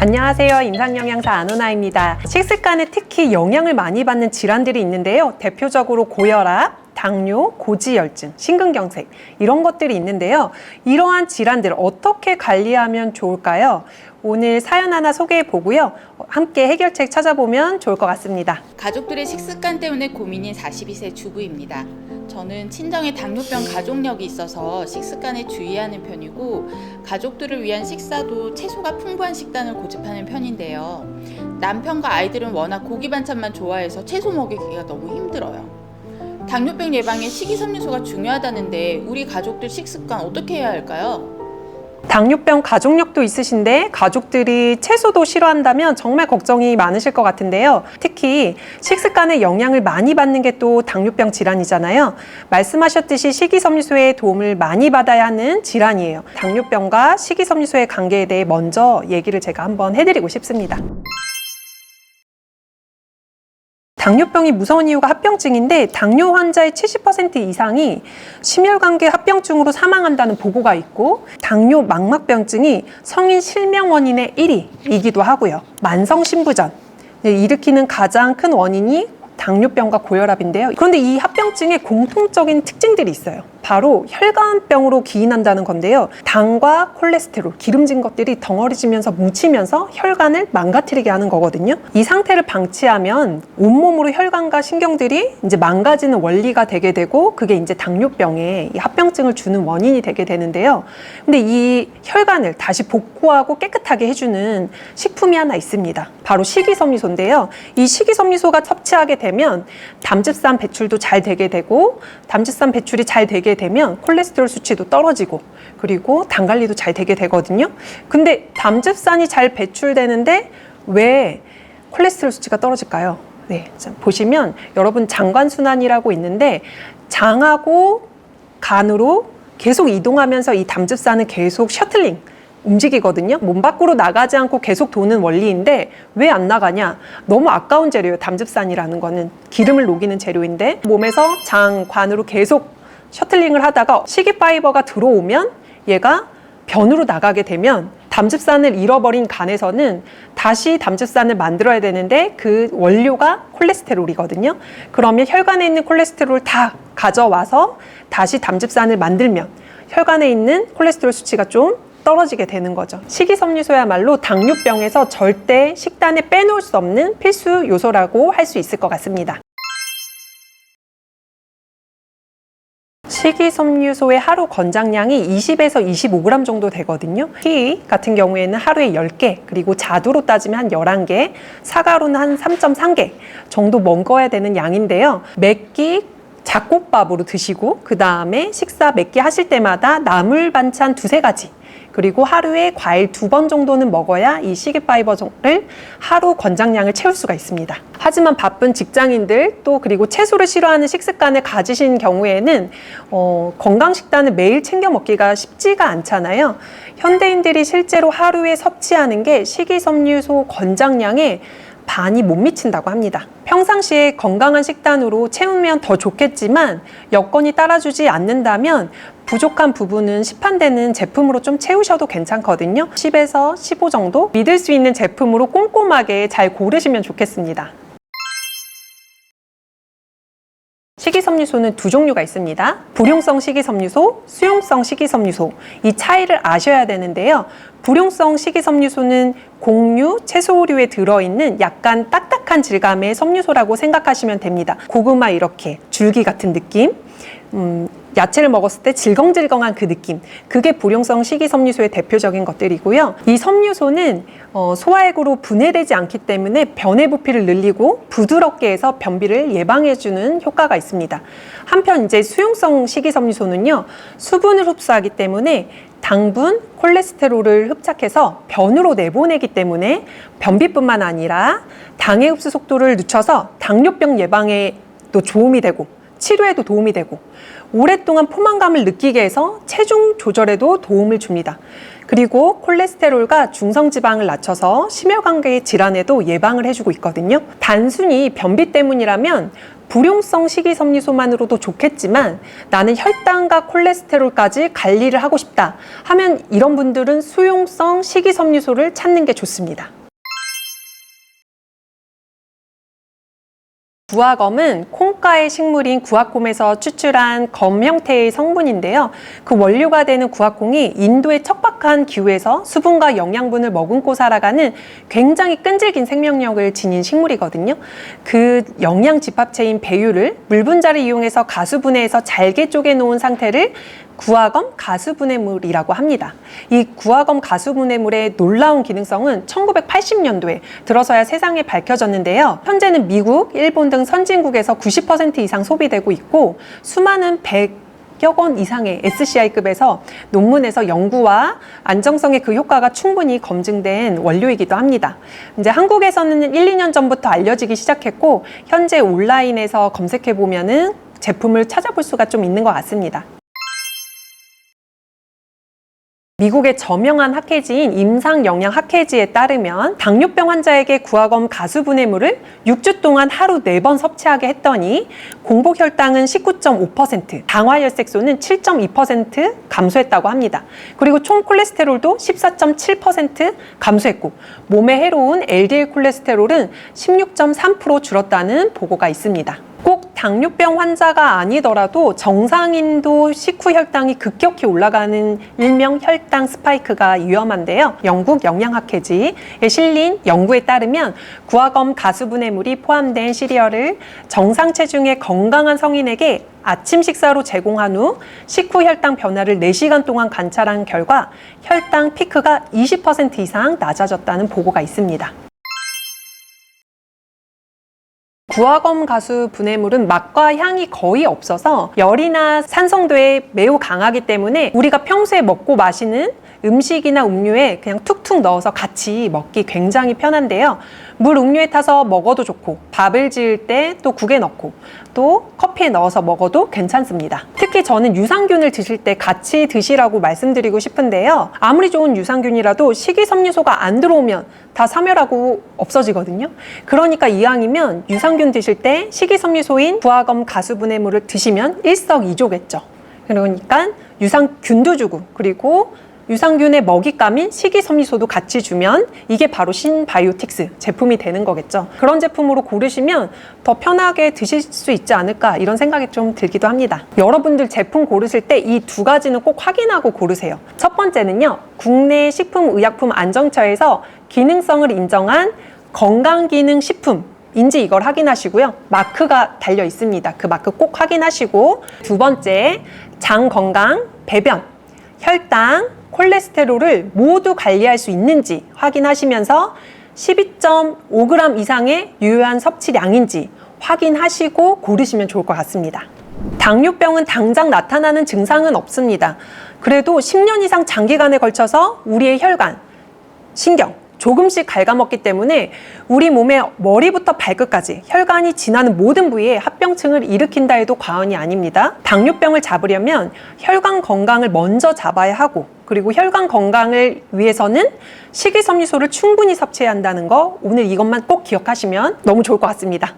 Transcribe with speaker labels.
Speaker 1: 안녕하세요. 임상영양사 안은아입니다. 식습관에 특히 영향을 많이 받는 질환들이 있는데요. 대표적으로 고혈압, 당뇨, 고지혈증, 심근경색 이런 것들이 있는데요. 이러한 질환들을 어떻게 관리하면 좋을까요? 오늘 사연 하나 소개해 보고요. 함께 해결책 찾아보면 좋을 것 같습니다.
Speaker 2: 가족들의 식습관 때문에 고민인 42세 주부입니다. 저는 친정에 당뇨병 가족력이 있어서 식습관에 주의하는 편이고 가족들을 위한 식사도 채소가 풍부한 식단을 고집하는 편인데요. 남편과 아이들은 워낙 고기 반찬만 좋아해서 채소 먹이기가 너무 힘들어요. 당뇨병 예방에 식이섬유소가 중요하다는데 우리 가족들 식습관 어떻게 해야 할까요?
Speaker 1: 당뇨병 가족력도 있으신데 가족들이 채소도 싫어한다면 정말 걱정이 많으실 것 같은데요. 특히 식습관에 영향을 많이 받는 게 또 당뇨병 질환이잖아요. 말씀하셨듯이 식이섬유소의 도움을 많이 받아야 하는 질환이에요. 당뇨병과 식이섬유소의 관계에 대해 먼저 얘기를 제가 한번 해드리고 싶습니다. 당뇨병이 무서운 이유가 합병증인데 당뇨 환자의 70% 이상이 심혈관계 합병증으로 사망한다는 보고가 있고 당뇨 망막병증이 성인 실명 원인의 1위이기도 하고요. 만성신부전 일으키는 가장 큰 원인이 당뇨병과 고혈압인데요. 그런데 이 합병증에 공통적인 특징들이 있어요. 바로 혈관병으로 기인한다는 건데요. 당과 콜레스테롤, 기름진 것들이 덩어리지면서 뭉치면서 혈관을 망가뜨리게 하는 거거든요. 이 상태를 방치하면 온몸으로 혈관과 신경들이 이제 망가지는 원리가 되게 되고 그게 이제 당뇨병에 이 합병증을 주는 원인이 되게 되는데요. 근데 이 혈관을 다시 복구하고 깨끗하게 해주는 식품이 하나 있습니다. 바로 식이섬유소인데요. 이 식이섬유소가 섭취하게 되면 담즙산 배출도 잘 되게 되고 담즙산 배출이 잘 되게 되면 콜레스테롤 수치도 떨어지고 그리고 당 관리도 잘 되게 되거든요. 근데 담즙산이 잘 배출되는데 왜 콜레스테롤 수치가 떨어질까요? 네, 보시면 여러분 장관순환이라고 있는데 장하고 간으로 계속 이동하면서 이 담즙산은 계속 셔틀링 움직이거든요. 몸 밖으로 나가지 않고 계속 도는 원리인데 왜 안 나가냐? 너무 아까운 재료예요. 담즙산이라는 거는 기름을 녹이는 재료인데 몸에서 장, 관으로 계속 셔틀링을 하다가 식이파이버가 들어오면 얘가 변으로 나가게 되면 담즙산을 잃어버린 간에서는 다시 담즙산을 만들어야 되는데 그 원료가 콜레스테롤이거든요. 그러면 혈관에 있는 콜레스테롤을 다 가져와서 다시 담즙산을 만들면 혈관에 있는 콜레스테롤 수치가 좀 떨어지게 되는 거죠. 식이섬유소야말로 당뇨병에서 절대 식단에 빼놓을 수 없는 필수 요소라고 할 수 있을 것 같습니다. 식이섬유소의 하루 권장량이 20에서 25g 정도 되거든요. 피 같은 경우에는 하루에 10개, 그리고 자두로 따지면 한 11개, 사과로는 한 3.3개 정도 먹어야 되는 양인데요. 매끼 잡곡밥으로 드시고 그 다음에 식사 몇 끼 하실 때마다 나물 반찬 2-3가지 그리고 하루에 과일 2번 정도는 먹어야 이 식이파이버를 하루 권장량을 채울 수가 있습니다. 하지만 바쁜 직장인들 또 그리고 채소를 싫어하는 식습관을 가지신 경우에는 건강식단을 매일 챙겨 먹기가 쉽지가 않잖아요. 현대인들이 실제로 하루에 섭취하는 게 식이섬유소 권장량의 반이 못 미친다고 합니다. 평상시에 건강한 식단으로 채우면 더 좋겠지만 여건이 따라주지 않는다면 부족한 부분은 시판되는 제품으로 좀 채우셔도 괜찮거든요. 10에서 15 정도 믿을 수 있는 제품으로 꼼꼼하게 잘 고르시면 좋겠습니다. 식이섬유소는 두 종류가 있습니다. 불용성 식이섬유소, 수용성 식이섬유소. 이 차이를 아셔야 되는데요. 불용성 식이섬유소는 곡류, 채소류에 들어있는 약간 딱딱한 질감의 섬유소라고 생각하시면 됩니다. 고구마 이렇게 줄기 같은 느낌, 야채를 먹었을 때 질겅질겅한 그 느낌, 그게 불용성 식이섬유소의 대표적인 것들이고요. 이 섬유소는 소화액으로 분해되지 않기 때문에 변의 부피를 늘리고 부드럽게 해서 변비를 예방해주는 효과가 있습니다. 한편 이제 수용성 식이섬유소는요, 수분을 흡수하기 때문에 당분, 콜레스테롤을 흡착해서 변으로 내보내기 때문에 변비뿐만 아니라 당의 흡수 속도를 늦춰서 당뇨병 예방에도 도움이 되고 치료에도 도움이 되고 오랫동안 포만감을 느끼게 해서 체중 조절에도 도움을 줍니다. 그리고 콜레스테롤과 중성지방을 낮춰서 심혈관계 질환에도 예방을 해주고 있거든요. 단순히 변비 때문이라면 불용성 식이섬유소만으로도 좋겠지만 나는 혈당과 콜레스테롤까지 관리를 하고 싶다 하면 이런 분들은 수용성 식이섬유소를 찾는 게 좋습니다. 구화검은 콩가의 식물인 구화콩에서 추출한 검 형태의 성분인데요. 그 원료가 되는 구화콩이 인도의 척박한 기후에서 수분과 영양분을 머금고 살아가는 굉장히 끈질긴 생명력을 지닌 식물이거든요. 그 영양 집합체인 배유를 물 분자를 이용해서 가수분해해서 잘게 쪼개 놓은 상태를 구화검 가수분해물이라고 합니다. 이 구화검 가수분해물의 놀라운 기능성은 1980년도에 들어서야 세상에 밝혀졌는데요. 현재는 미국, 일본 등 선진국에서 90% 이상 소비되고 있고 수많은 100여 건 이상의 SCI급에서 논문에서 연구와 안정성의 그 효과가 충분히 검증된 원료이기도 합니다. 이제 한국에서는 1, 2년 전부터 알려지기 시작했고 현재 온라인에서 검색해 보면은 제품을 찾아볼 수가 좀 있는 것 같습니다. 미국의 저명한 학회지인 임상영양학회지에 따르면 당뇨병 환자에게 구화검 가수분해물을 6주 동안 하루 4번 섭취하게 했더니 공복혈당은 19.5%, 당화혈색소는 7.2% 감소했다고 합니다. 그리고 총 콜레스테롤도 14.7% 감소했고 몸에 해로운 LDL 콜레스테롤은 16.3% 줄었다는 보고가 있습니다. 꼭 당뇨병 환자가 아니더라도 정상인도 식후 혈당이 급격히 올라가는 일명 혈당 스파이크가 위험한데요. 영국 영양학회지에 실린 연구에 따르면 구화검 가수분해물이 포함된 시리얼을 정상 체중의 건강한 성인에게 아침 식사로 제공한 후 식후 혈당 변화를 4시간 동안 관찰한 결과 혈당 피크가 20% 이상 낮아졌다는 보고가 있습니다. 구화검 가수분해물은 맛과 향이 거의 없어서 열이나 산성도에 매우 강하기 때문에 우리가 평소에 먹고 마시는 음식이나 음료에 그냥 툭툭 넣어서 같이 먹기 굉장히 편한데요. 물 음료에 타서 먹어도 좋고 밥을 지을 때 또 국에 넣고 또 커피에 넣어서 먹어도 괜찮습니다. 특히 저는 유산균을 드실 때 같이 드시라고 말씀드리고 싶은데요. 아무리 좋은 유산균이라도 식이섬유소가 안 들어오면 다 사멸하고 없어지거든요. 그러니까 이왕이면 유산균 드실 때 식이섬유소인 구화검 가수분해물을 드시면 일석이조겠죠. 그러니까 유산균도 주고 그리고 유산균의 먹잇감인 식이섬유소도 같이 주면 이게 바로 신바이오틱스 제품이 되는 거겠죠. 그런 제품으로 고르시면 더 편하게 드실 수 있지 않을까 이런 생각이 좀 들기도 합니다. 여러분들 제품 고르실 때 이 2가지는 꼭 확인하고 고르세요. 첫 번째는요. 국내 식품의약품안정처에서 기능성을 인정한 건강기능식품 인지 이걸 확인하시고요. 마크가 달려 있습니다. 그 마크 꼭 확인하시고 두 번째, 장 건강, 배변, 혈당, 콜레스테롤을 모두 관리할 수 있는지 확인하시면서 12.5g 이상의 유효한 섭취량인지 확인하시고 고르시면 좋을 것 같습니다. 당뇨병은 당장 나타나는 증상은 없습니다. 그래도 10년 이상 장기간에 걸쳐서 우리의 혈관, 신경, 조금씩 갉아먹기 때문에 우리 몸의 머리부터 발끝까지 혈관이 지나는 모든 부위에 합병증을 일으킨다 해도 과언이 아닙니다. 당뇨병을 잡으려면 혈관 건강을 먼저 잡아야 하고 그리고 혈관 건강을 위해서는 식이섬유소를 충분히 섭취해야 한다는 거 오늘 이것만 꼭 기억하시면 너무 좋을 것 같습니다.